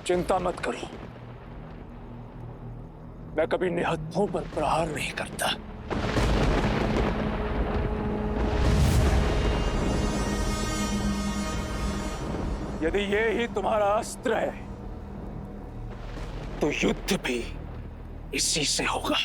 चिंता मत करो, मैं कभी निहत्थों पर प्रहार नहीं करता। यदि ये ही तुम्हारा अस्त्र है तो युद्ध भी इसी से होगा।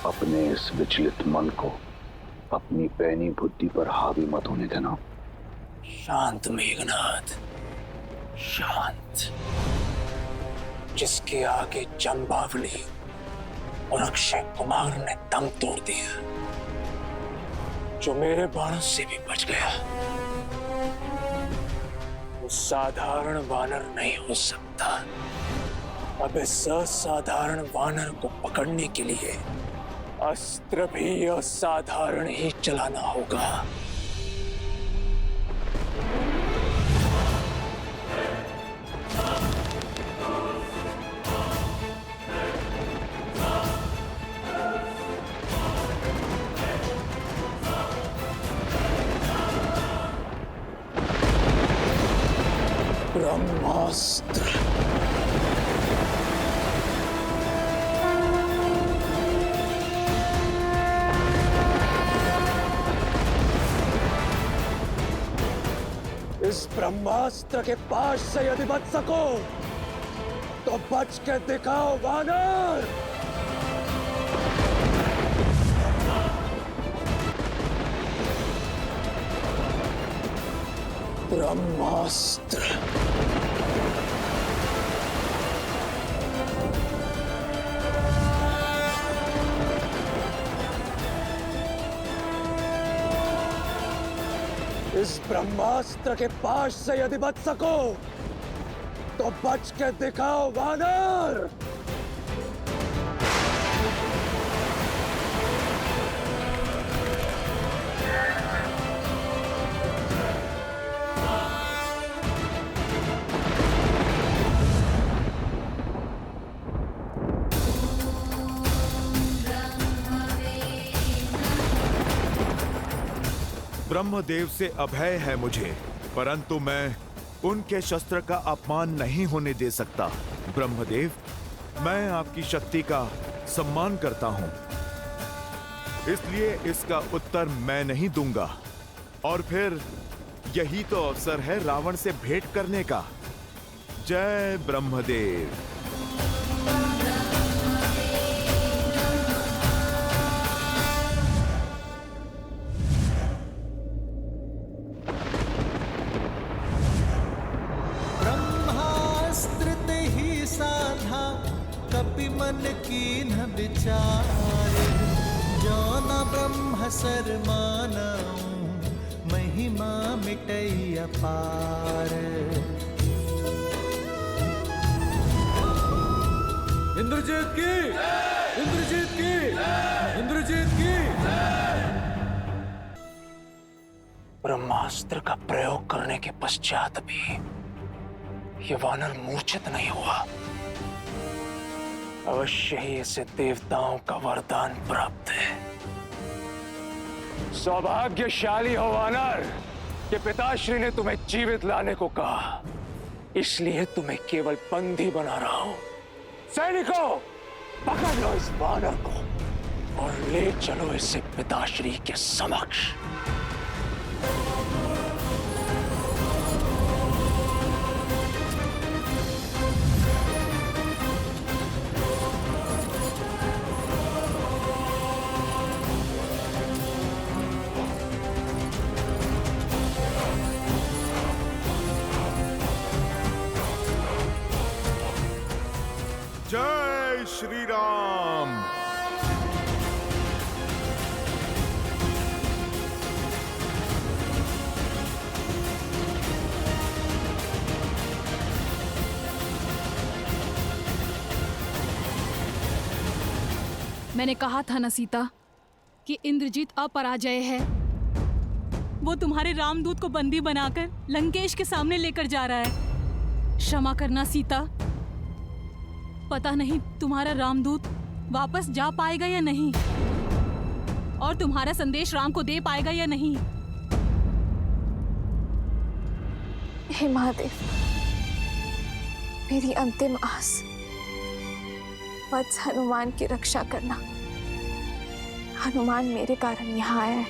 अपने इस विचलित मन को अपनी पैनी बुद्धि पर हावी मत होने देना। शांत मेघनाद, शांत। जिसके आगे जंबावली और अक्षय कुमार ने दम तोड़ दिया, जो मेरे बाणों से भी बच गया, वो साधारण वानर नहीं हो सकता। अब इस असाधारण वानर को पकड़ने के लिए अस्त्र भी असाधारण ही चलाना होगा। ब्रह्मास्त्र। इस ब्रह्मास्त्र के पास से यदि बच सको तो बच के दिखाओ वानर। ब्रह्मास्त्र। इस ब्रह्मास्त्र के पाश से यदि बच सको तो बच के दिखाओ वानर। ब्रह्मदेव से अभय है मुझे, परंतु मैं उनके शस्त्र का अपमान नहीं होने दे सकता। ब्रह्मदेव, मैं आपकी शक्ति का सम्मान करता हूं, इसलिए इसका उत्तर मैं नहीं दूंगा। और फिर यही तो अवसर है रावण से भेंट करने का। जय ब्रह्मदेव। कपि मन कीन्ह विचारे, जो न ब्रह्म सरमाना महिमा मिटई अपार। इंद्रजीत की, इंद्रजीत की, इंद्रजीत की। ब्रह्मास्त्र का प्रयोग करने के पश्चात भी ये वानर मूर्छित नहीं हुआ। अवश्य ही इसे देवताओं का वरदान प्राप्त है। सौभाग्यशाली हो वानर कि पिताश्री ने तुम्हें जीवित लाने को कहा, इसलिए तुम्हें केवल बंदी बना रहा हूं। सैनिकों, पकड़ लो इस वानर को और ले चलो इसे पिताश्री के समक्ष। जय श्री राम। मैंने कहा था ना सीता कि इंद्रजीत अपराजय है। वो तुम्हारे रामदूत को बंदी बनाकर लंकेश के सामने लेकर जा रहा है। क्षमा करना सीता, पता नहीं तुम्हारा रामदूत वापस जा पाएगा या नहीं, और तुम्हारा संदेश राम को दे पाएगा या नहीं। हे महादेव, मेरी अंतिम आस वत्स हनुमान की रक्षा करना। हनुमान मेरे कारण यहाँ आया है।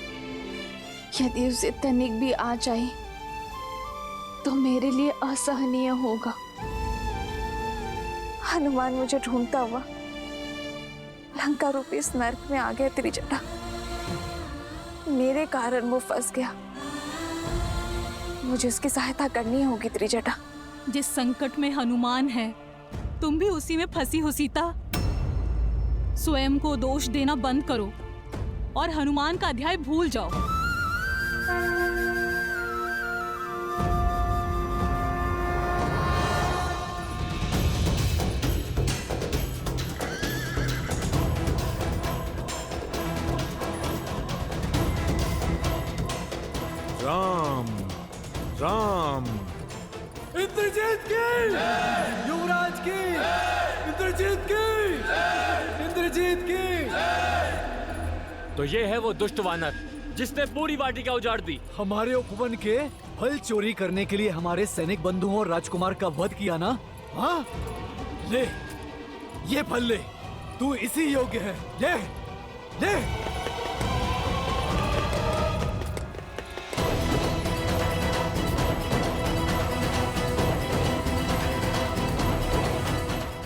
यदि उसे तनिक भी आ जाए तो मेरे लिए असहनीय होगा। हनुमान मुझे ढूंढता हुआ लंका रूपी इस नर्क में आ गया त्रिजटा। मेरे कारण वो फंस गया। मुझे उसकी सहायता करनी होगी त्रिजटा। जिस संकट में हनुमान है, तुम भी उसी में फंसी हो सीता। स्वयं को दोष देना बंद करो और हनुमान का अध्याय भूल जाओ। राम राम। इंद्रजीत की, युवराज की, इंद्रजीत की, इंद्रजीत की। तो ये है वो दुष्ट वानर जिसने पूरी वाटिका उजाड़ दी। हमारे उपवन के फल चोरी करने के लिए हमारे सैनिक बंधुओं और राजकुमार का वध किया ना? हाँ, ले ये फल ले, तू इसी योग्य है। ले ले।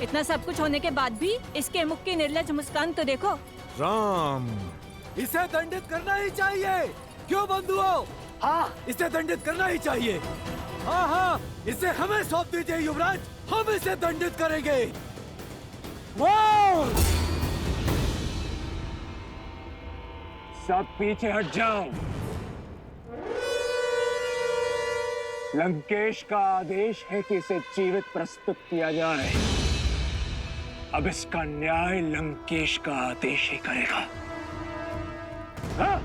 इतना सब कुछ होने के बाद भी इसके मुख की निर्लज मुस्कान तो देखो। राम, इसे दंडित करना ही चाहिए। क्यों बंधुओं? हाँ, इसे दंडित करना ही चाहिए। हाँ हाँ, इसे हमें सौंप दीजिए युवराज, हम इसे दंडित करेंगे। सब पीछे हट जाओ। लंकेश का आदेश है कि इसे जीवित प्रस्तुत किया जाए। अब इसका न्याय लंकेश का आदेश ही करेगा। हाँ?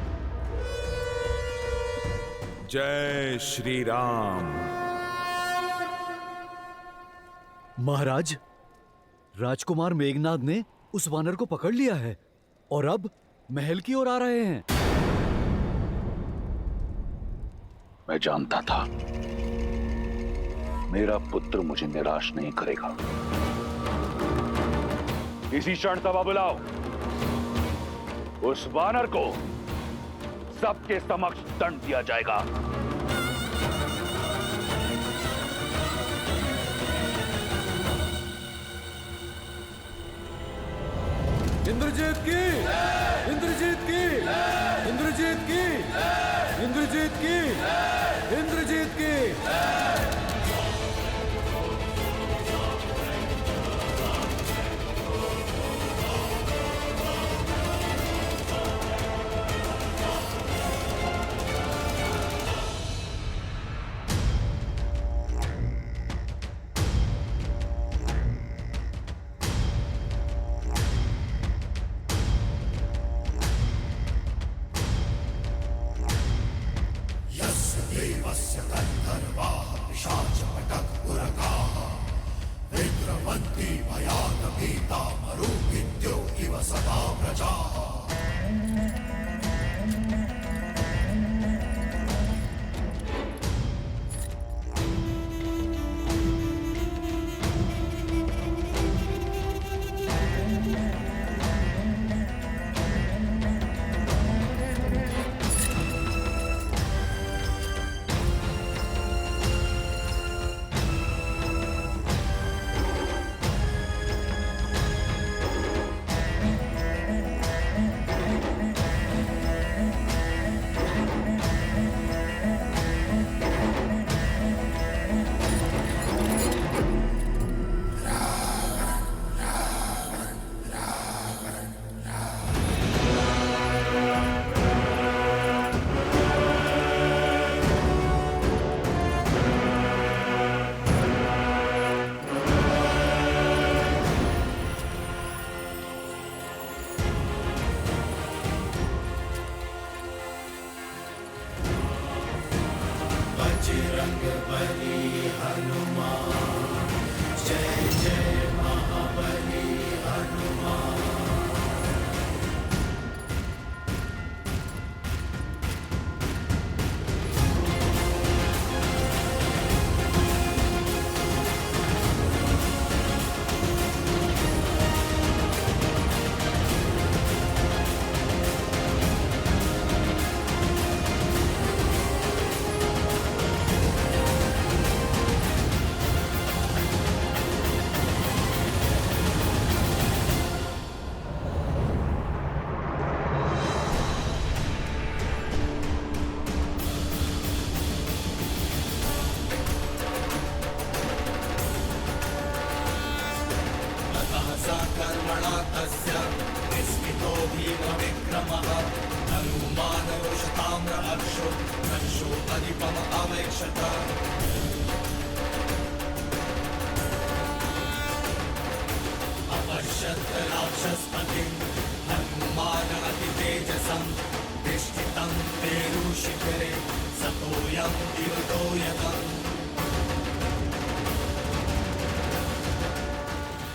जय श्री राम। महाराज, राजकुमार मेघनाद ने उस वानर को पकड़ लिया है और अब महल की ओर आ रहे हैं। मैं जानता था मेरा पुत्र मुझे निराश नहीं करेगा। इसी क्षण सभा बुलाओ। उस वानर को सबके समक्ष दंड दिया जाएगा। इंद्रजीत की, इंद्रजीत की, इंद्रजीत की, इंद्रजीत की, इंद्रजीत की।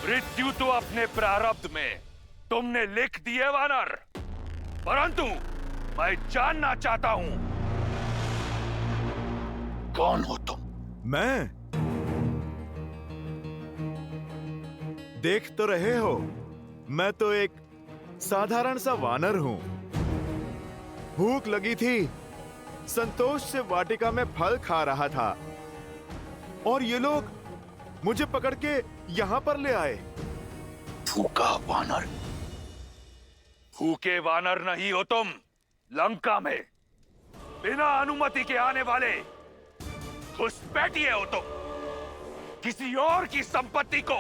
मृत्यु तो अपने प्रारब्ध में तुमने लिख दिए वानर, परंतु मैं जानना चाहता हूं, कौन हो तुम? मैं देख तो रहे हो, मैं तो एक साधारण सा वानर हूं। भूख लगी थी, संतोष से वाटिका में फल खा रहा था और ये लोग मुझे पकड़ के यहां पर ले आए। भूखा वानर? भूखे वानर नहीं हो तुम। लंका में बिना अनुमति के आने वाले घुसपैठिए हो तुम। किसी और की संपत्ति को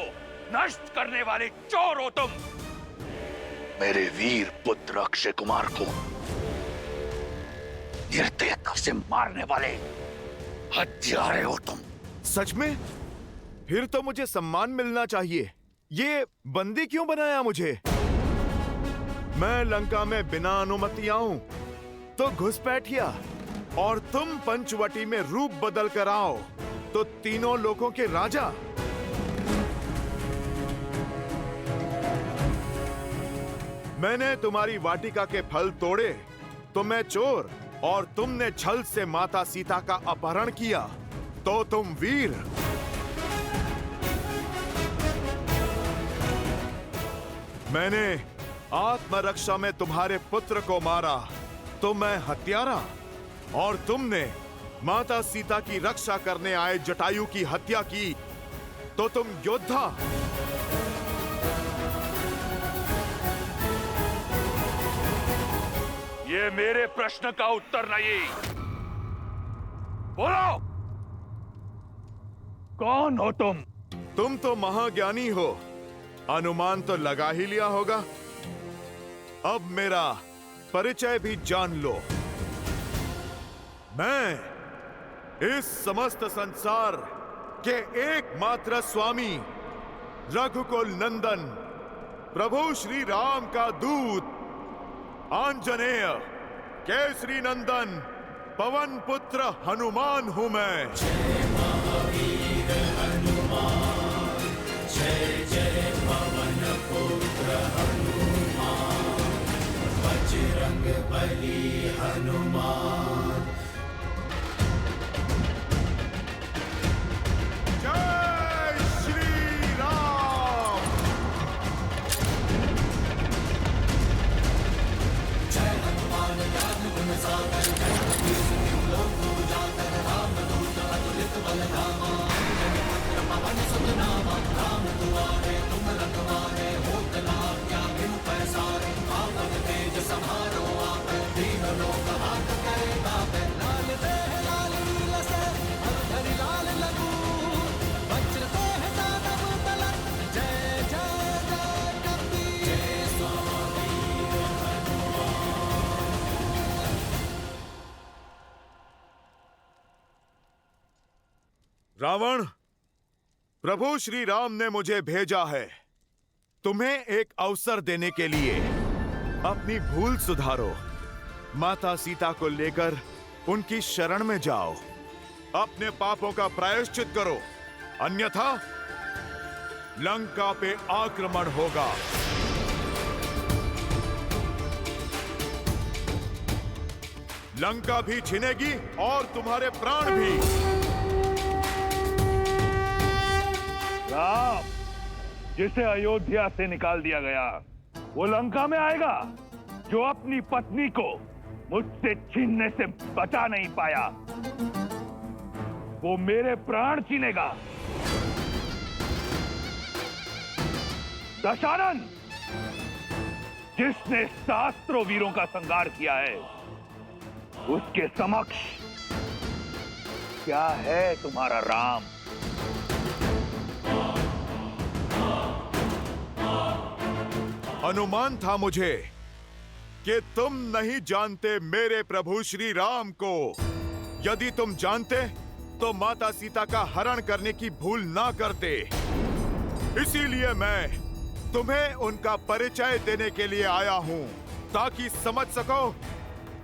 नष्ट करने वाले चोर हो तुम। मेरे वीर पुत्र अक्षय कुमार को निर्दयता से मारने वाले हत्यारे हो तुम। सच में? फिर तो मुझे सम्मान मिलना चाहिए। ये बंदी क्यों बनाया मुझे? मैं लंका में बिना अनुमति आऊं तो घुसपैठिया, और तुम पंचवटी में रूप बदल कर आओ तो तीनों लोगों के राजा। मैंने तुम्हारी वाटिका के फल तोड़े तो मैं चोर, और तुमने छल से माता सीता का अपहरण किया तो तुम वीर। मैंने आत्मरक्षा में तुम्हारे पुत्र को मारा तो मैं हत्यारा, और तुमने माता सीता की रक्षा करने आए जटायु की हत्या की तो तुम योद्धा। ये मेरे प्रश्न का उत्तर नहीं। बोलो, कौन हो तुम? तुम तो महाज्ञानी हो, अनुमान तो लगा ही लिया होगा। अब मेरा परिचय भी जान लो। मैं इस समस्त संसार के एकमात्र स्वामी, रघुकुल नंदन, प्रभु श्री राम का दूत, आंजनेय, केसरी नंदन, पवन पुत्र हनुमान हूं मैं। जय श्री राम। लाल देह लाल लीला से हरि लाल लगू, वज्र देह दानव दलन, जय जय जय कपीर। रावण, प्रभु श्री राम ने मुझे भेजा है तुम्हें एक अवसर देने के लिए। अपनी भूल सुधारो, माता सीता को लेकर उनकी शरण में जाओ, अपने पापों का प्रायश्चित करो, अन्यथा लंका पे आक्रमण होगा। लंका भी छिनेगी और तुम्हारे प्राण भी। राम, जिसे अयोध्या से निकाल दिया गया वो लंका में आएगा। जो अपनी पत्नी को मुझसे छीनने से बचा नहीं पाया वो मेरे प्राण छीनेगा। दशानन, जिसने सहस्त्रों वीरों का संहार किया है उसके समक्ष क्या है तुम्हारा राम? अनुमान था मुझे कि तुम नहीं जानते मेरे प्रभु श्री राम को। यदि तुम जानते तो माता सीता का हरण करने की भूल ना करते। इसीलिए मैं तुम्हें उनका परिचय देने के लिए आया हूं, ताकि समझ सको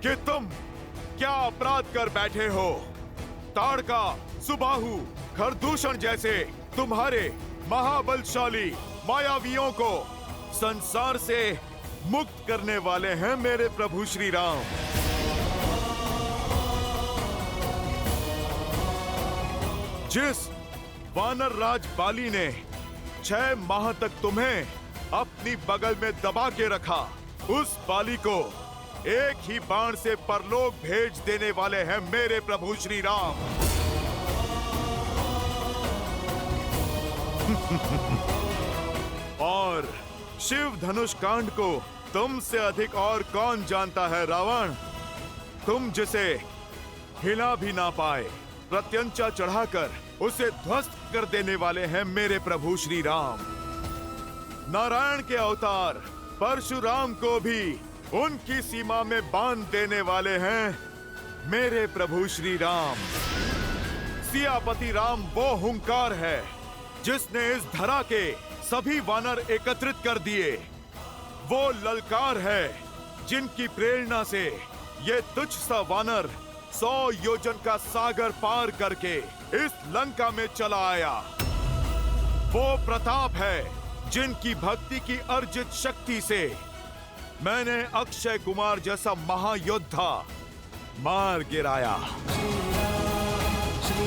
कि तुम क्या अपराध कर बैठे हो। ताड़का, सुबाहु, खरदूषण जैसे तुम्हारे महाबलशाली मायावियों को संसार से मुक्त करने वाले हैं मेरे प्रभु श्री राम। जिस वानर राज बाली ने 6 माह तक तुम्हें अपनी बगल में दबा के रखा, उस बाली को एक ही बाण से परलोक भेज देने वाले हैं मेरे प्रभु श्री राम। और शिव धनुष कांड को तुमसे अधिक और कौन जानता है रावण? तुम जिसे हिला भी ना पाए, प्रत्यंचा चढ़ाकर उसे ध्वस्त कर देने वाले हैं मेरे प्रभु श्री राम। नारायण के अवतार परशुराम को भी उनकी सीमा में बांध देने वाले हैं मेरे प्रभु श्री राम। सियापति राम वो हुंकार है जिसने इस धरा के सभी वानर एकत्रित कर दिए। वो ललकार है जिनकी प्रेरणा से ये तुच्छ सा वानर 100 योजन का सागर पार करके इस लंका में चला आया। वो प्रताप है जिनकी भक्ति की अर्जित शक्ति से मैंने अक्षय कुमार जैसा महायोद्धा मार गिराया। श्री